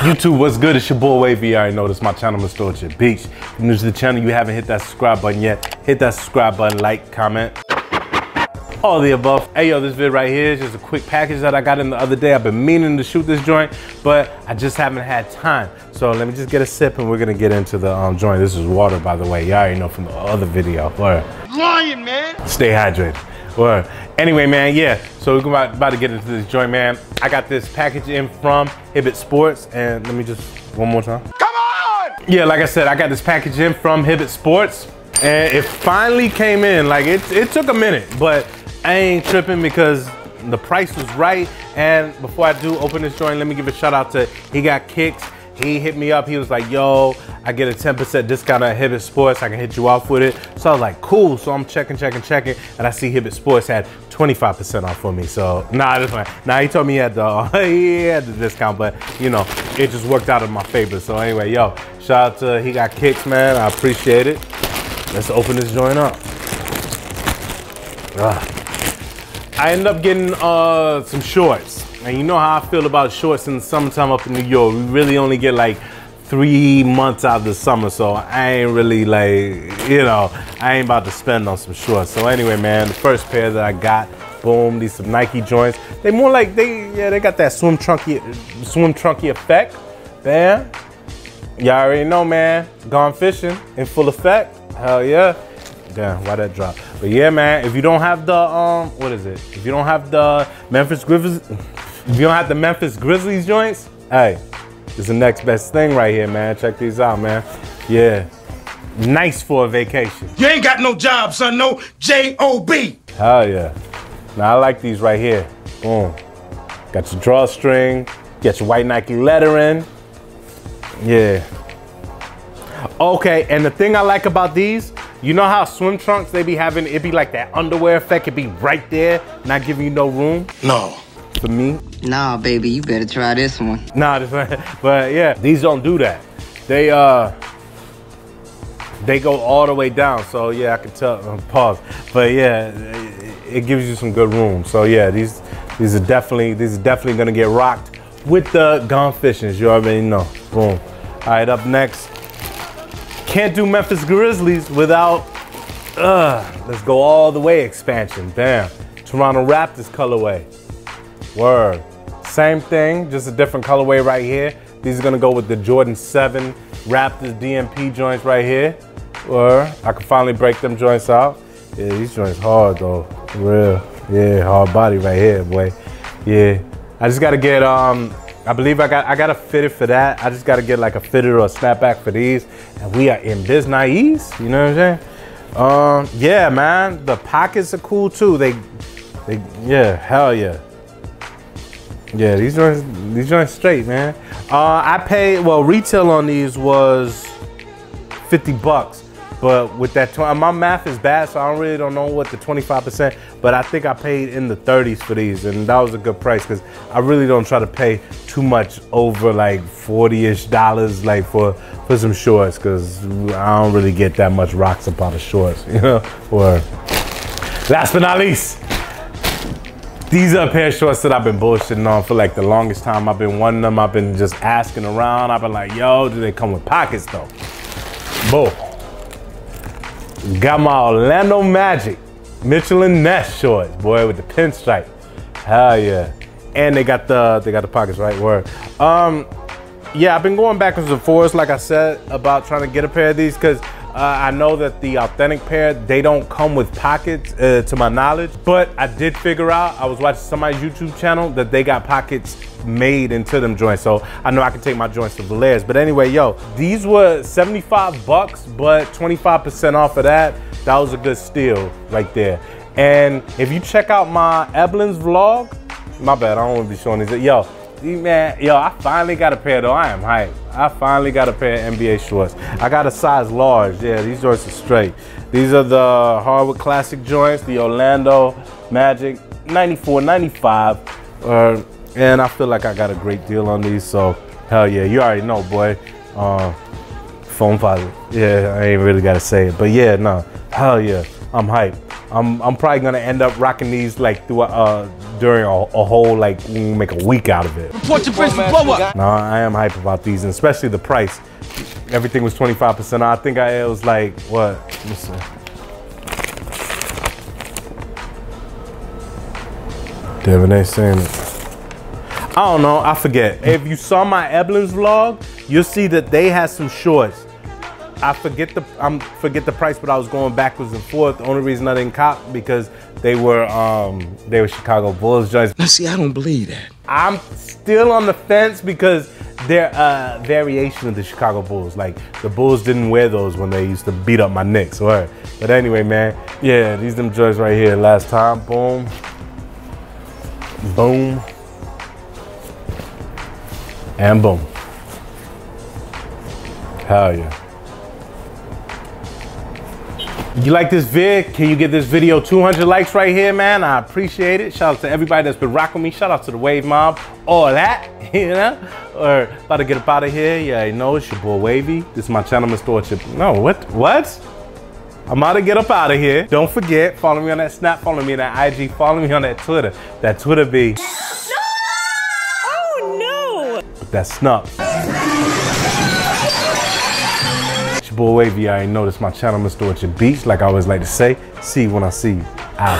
YouTube, what's good? It's your boy Wavy. You already know this is my channel, Mr. Orchard Beach. If you're new to the channel, you haven't hit that subscribe button yet, hit that subscribe button, like, comment, all the above. Hey yo, this vid right here is just a quick package that I got in the other day. I've been meaning to shoot this joint, but I just haven't had time. So let me just get a sip and we're gonna get into the joint. This is water, by the way. You already know from the other video. Word. Lying, man. Stay hydrated. Word. Anyway, man, yeah. So we're about to get into this joint, man. I got this package in from Hibbett Sports, and let me just, one more time. Come on! Yeah, like I said, I got this package in from Hibbett Sports, and it finally came in. Like, it took a minute, but I ain't tripping because the price was right. And before I do open this joint, let me give a shout out to He Got Kicks. He hit me up, he was like, yo, I get a 10% discount at Hibbett Sports, I can hit you off with it. So I was like, cool. So I'm checking, and I see Hibbett Sports had 25% off for me. So, nah, this one. Nah, he told me he had the discount, but you know, it just worked out in my favor. So anyway, yo, shout out to He Got Kicks, man. I appreciate it. Let's open this joint up. I ended up getting some shorts. And you know how I feel about shorts in the summertime up in New York. We really only get like 3 months out of the summer, so I ain't really like, you know, I ain't about to spend on some shorts. So anyway, man, the first pair that I got, boom, these some Nike joints. They more like, they got that swim trunky effect. Bam. Y'all already know, man, gone fishing in full effect. Hell yeah. Damn, why that drop? But yeah, man, if you don't have the, what is it? If you don't have the Memphis Grizzlies joints, hey, this is the next best thing right here, man. Check these out, man. Yeah, nice for a vacation. You ain't got no job, son, no J-O-B. Hell yeah. Now I like these right here. Boom. Got your drawstring, got your white Nike lettering. Yeah. Okay, and the thing I like about these, you know how swim trunks, they be having, it be like that underwear effect, it be right there, not giving you no room? No. For me? Nah, baby, you better try this one. Nah, but yeah, these don't do that. They go all the way down, so yeah, I can tell, pause. But yeah, it gives you some good room. So yeah, these are definitely gonna get rocked with the Gone Fishing, you already know, boom. All right, up next. Can't do Memphis Grizzlies without, let's go all the way expansion, bam. Toronto Raptors colorway, word. Same thing, just a different colorway right here. These are gonna go with the Jordan 7 Raptors DMP joints right here. Word, I can finally break them joints out. Yeah, these joints hard though, for real. Yeah, hard body right here, boy. Yeah, I just gotta get, I believe I got a fitted for that. I just got to get like a fitted or a snapback for these. And we are in Biz Nai's, you know what I'm saying? Yeah, man, the pockets are cool too. Yeah, hell yeah. Yeah, these joints straight, man. I paid, well, retail on these was 50 bucks. But with that, my math is bad, so I really don't know what the 25%, but I think I paid in the 30s for these, and that was a good price because I really don't try to pay too much over like $40-ish like for some shorts, because I don't really get that much rocks up out of shorts, you know? Or last but not least, these are a pair of shorts that I've been bullshitting on for like the longest time. I've been wanting them, I've been just asking around. I've been like, yo, do they come with pockets though? Boom. Got my Orlando Magic Mitchell and Ness shorts, boy, with the pinstripe. Hell yeah. And they got the pockets, right? Word. Yeah, I've been going backwards and forwards, like I said, about trying to get a pair of these because I know that the authentic pair, they don't come with pockets to my knowledge, but I did figure out, I was watching somebody's YouTube channel that they got pockets made into them joints, so I know I can take my joints to Valaire's. But anyway, yo, these were 75 bucks, but 25% off of that was a good steal right there. And if you check out my Eblin's vlog, my bad, I don't want to be showing these. Yo, man, yo, I finally got a pair though. I am hyped. I finally got a pair of NBA shorts. I got a size large. Yeah, these joints are straight. These are the Hardwood Classic joints, the Orlando Magic 94, 95. And I feel like I got a great deal on these, so hell yeah, you already know, boy. Phone positive. Yeah, I ain't really gotta say it, but yeah, no, hell yeah, I'm hyped. I'm probably gonna end up rocking these like through during a whole, like, we make a week out of it. Report your place for blow up. No, I am hype about these, and especially the price. Everything was 25% off. I think it was like, what? Let me see. Damn, they saying it. I don't know, I forget. If you saw my Eblin's vlog, you'll see that they had some shorts. I forget the price, but I was going backwards and forth. The only reason I didn't cop because they were Chicago Bulls joints. Now see, I don't believe that. I'm still on the fence because they're a variation of the Chicago Bulls. Like, the Bulls didn't wear those when they used to beat up my Knicks. Right? But anyway, man, yeah, these them joints right here. Last time, boom, boom, and boom. Hell yeah. You like this vid? Can you get this video 200 likes right here, man? I appreciate it. Shout out to everybody that's been rocking me. Shout out to the Wave Mob. All that, you know? Or about to get up out of here. Yeah, you know, it's your boy Wavy. This is my channel, Mr. Orchard. No, what? I'm about to get up out of here. Don't forget, follow me on that Snap, follow me on that IG, follow me on that Twitter. That Twitter be. No! Oh, no! With that snuff. Boy Wavy, I ain't noticed my channel, Mr. Orchard Beach. Like I always like to say, see you when I see you. Out.